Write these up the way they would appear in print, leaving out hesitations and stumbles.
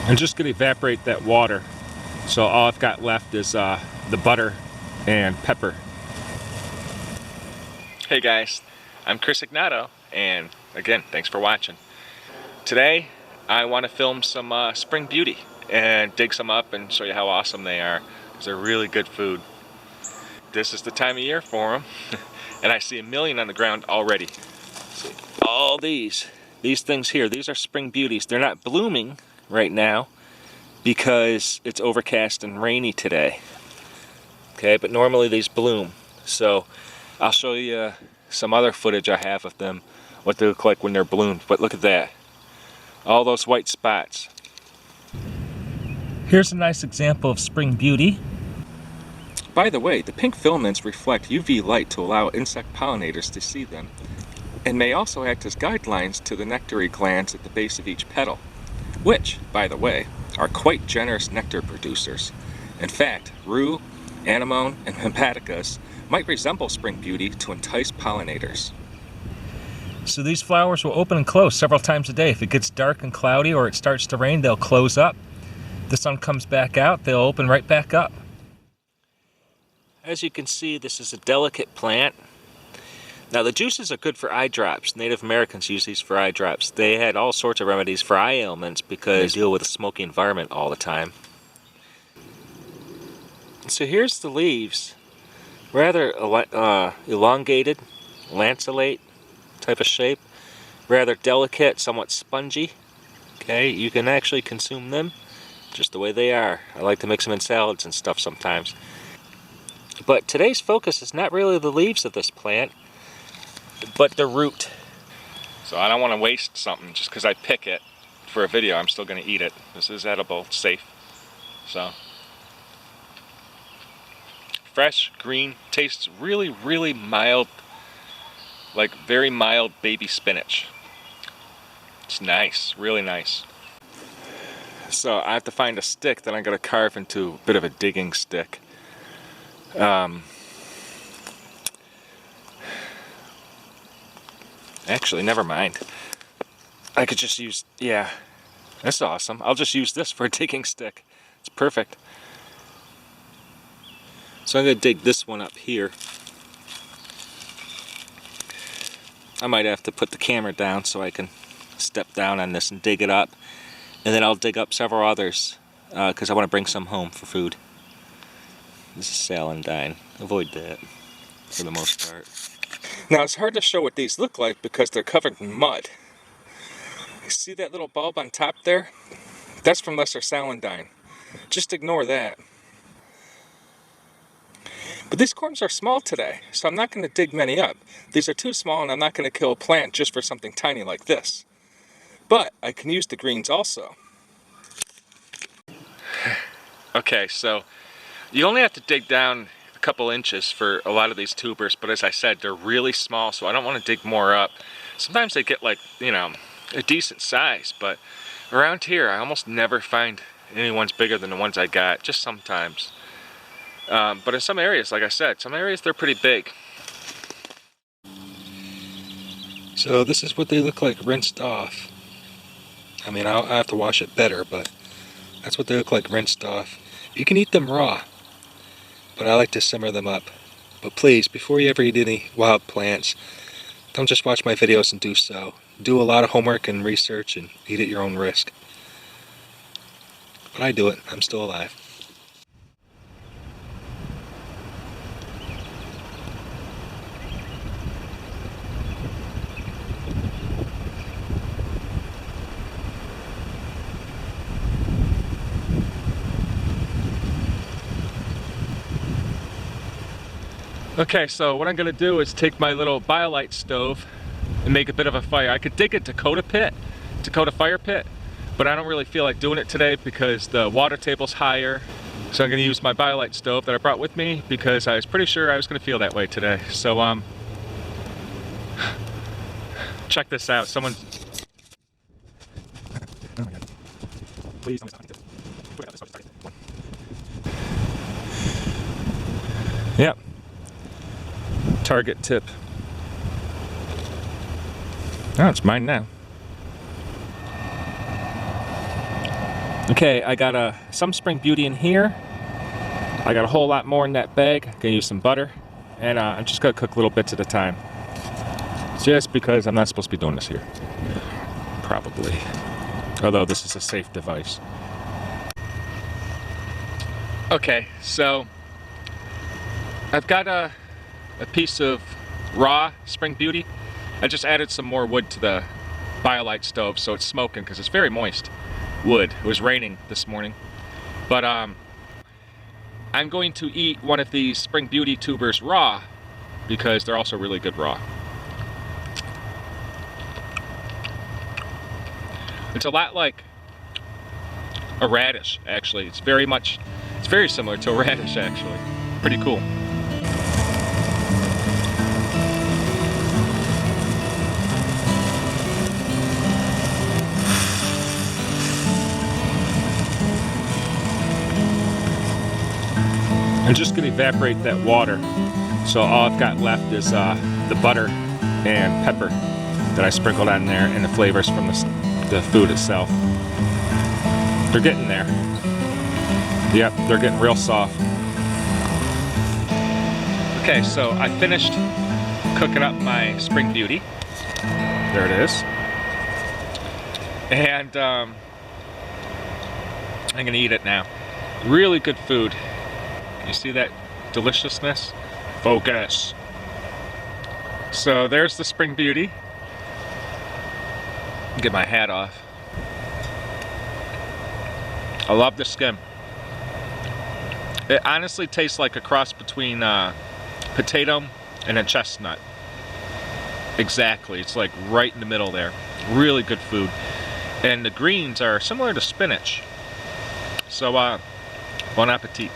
I'm just going to evaporate that water. So all I've got left is the butter and pepper. Hey guys, I'm Chris Ignato, and again, thanks for watching. Today, I want to film some spring beauty and dig some up and show you how awesome they are, because they're really good food. This is the time of year for them, and I see a million on the ground already. See, all these things here, these are spring beauties. They're not blooming right now because it's overcast and rainy today. Okay, but normally these bloom. So I'll show you some other footage I have of them, what they look like when they're bloomed. But look at that, all those white spots. Here's a nice example of spring beauty. By the way, the pink filaments reflect UV light to allow insect pollinators to see them, and may also act as guidelines to the nectary glands at the base of each petal, which, by the way, are quite generous nectar producers. In fact, rue, anemone, and hepaticas might resemble spring beauty to entice pollinators. So these flowers will open and close several times a day. If it gets dark and cloudy or it starts to rain, they'll close up. The sun comes back out, they'll open right back up. As you can see, this is a delicate plant. Now the juices are good for eye drops. Native Americans use these for eye drops. They had all sorts of remedies for eye ailments because they deal with a smoky environment all the time. So here's the leaves. Rather elongated, lanceolate type of shape. Rather delicate, somewhat spongy. Okay, you can actually consume them just the way they are. I like to mix them in salads and stuff sometimes. But today's focus is not really the leaves of this plant, but the root. So I don't want to waste something just because I pick it for a video. I'm still going to eat it. This is edible, safe. So fresh, green, tastes really, really mild, like very mild baby spinach. It's nice, really nice. So I have to find a stick that I'm going to carve into a bit of a digging stick. Actually, never mind. I could just use, yeah, that's awesome. I'll just use this for a digging stick. It's perfect. So I'm going to dig this one up here. I might have to put the camera down so I can step down on this and dig it up. And then I'll dig up several others because I want to bring some home for food. This is celandine. Avoid that for the most part. Now it's hard to show what these look like because they're covered in mud. You see that little bulb on top there? That's from lesser celandine. Just ignore that. But these corms are small today, so I'm not going to dig many up. These are too small and I'm not going to kill a plant just for something tiny like this. But I can use the greens also. Okay, so you only have to dig down a couple inches for a lot of these tubers, but as I said, they're really small, so I don't want to dig more up. Sometimes they get like, you know, a decent size, but around here I almost never find any ones bigger than the ones I got, just sometimes. But in some areas, like I said, some areas they're pretty big. So this is what they look like rinsed off. I mean, I'll have to wash it better, but that's what they look like rinsed off. You can eat them raw, but I like to simmer them up. But please, before you ever eat any wild plants, don't just watch my videos and do so. Do a lot of homework and research and eat at your own risk. But I do it. I'm still alive. Okay, so what I'm going to do is take my little BioLite stove and make a bit of a fire. I could dig a Dakota fire pit, but I don't really feel like doing it today because the water table's higher. So I'm going to use my BioLite stove that I brought with me because I was pretty sure I was going to feel that way today. So check this out. Someone. Oh my God. Please don't stop. Yep. Target tip. Oh, it's mine now. Okay, I got some Spring Beauty in here. I got a whole lot more in that bag. Gonna use some butter, and I'm just gonna cook little bits at a time. Just because I'm not supposed to be doing this here. Probably. Although this is a safe device. Okay, so I've got a piece of raw Spring Beauty. I just added some more wood to the BioLite stove, so it's smoking because it's very moist wood. It was raining this morning. But I'm going to eat one of these Spring Beauty tubers raw because they're also really good raw. It's a lot like a radish, actually. It's very similar to a radish, actually. Pretty cool. I'm just gonna evaporate that water. So all I've got left is the butter and pepper that I sprinkled on there and the flavors from the food itself. They're getting there. Yep, they're getting real soft. Okay, so I finished cooking up my Spring Beauty. There it is. And I'm gonna eat it now. Really good food. You see that deliciousness? Focus. So there's the Spring Beauty. Get my hat off. I love the skin. It honestly tastes like a cross between potato and a chestnut. Exactly. It's like right in the middle there. Really good food. And the greens are similar to spinach. So bon appetit.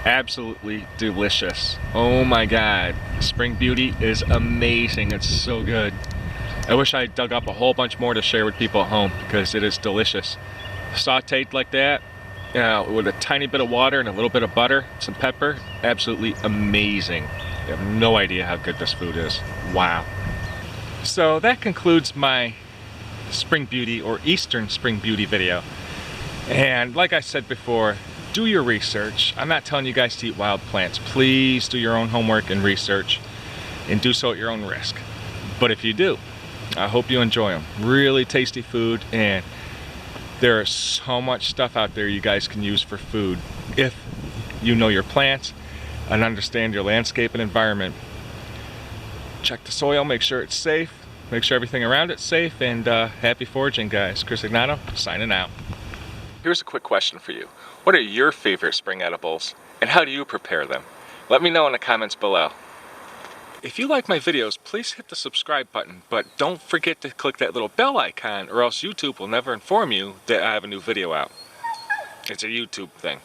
Absolutely delicious. Oh my god. Spring Beauty is amazing. It's so good. I wish I dug up a whole bunch more to share with people at home because it is delicious. Sauteed like that, with a tiny bit of water and a little bit of butter, some pepper, absolutely amazing. You have no idea how good this food is. Wow. So that concludes my Spring Beauty or Eastern Spring Beauty video. And like I said before, do your research. I'm not telling you guys to eat wild plants. Please do your own homework and research and do so at your own risk. But if you do, I hope you enjoy them. Really tasty food, and there is so much stuff out there you guys can use for food if you know your plants and understand your landscape and environment. Check the soil, make sure it's safe, make sure everything around it's safe, and happy foraging, guys. Chris Ignato, signing out. Here's a quick question for you. What are your favorite spring edibles, and how do you prepare them? Let me know in the comments below. If you like my videos, please hit the subscribe button, but don't forget to click that little bell icon or else YouTube will never inform you that I have a new video out. It's a YouTube thing.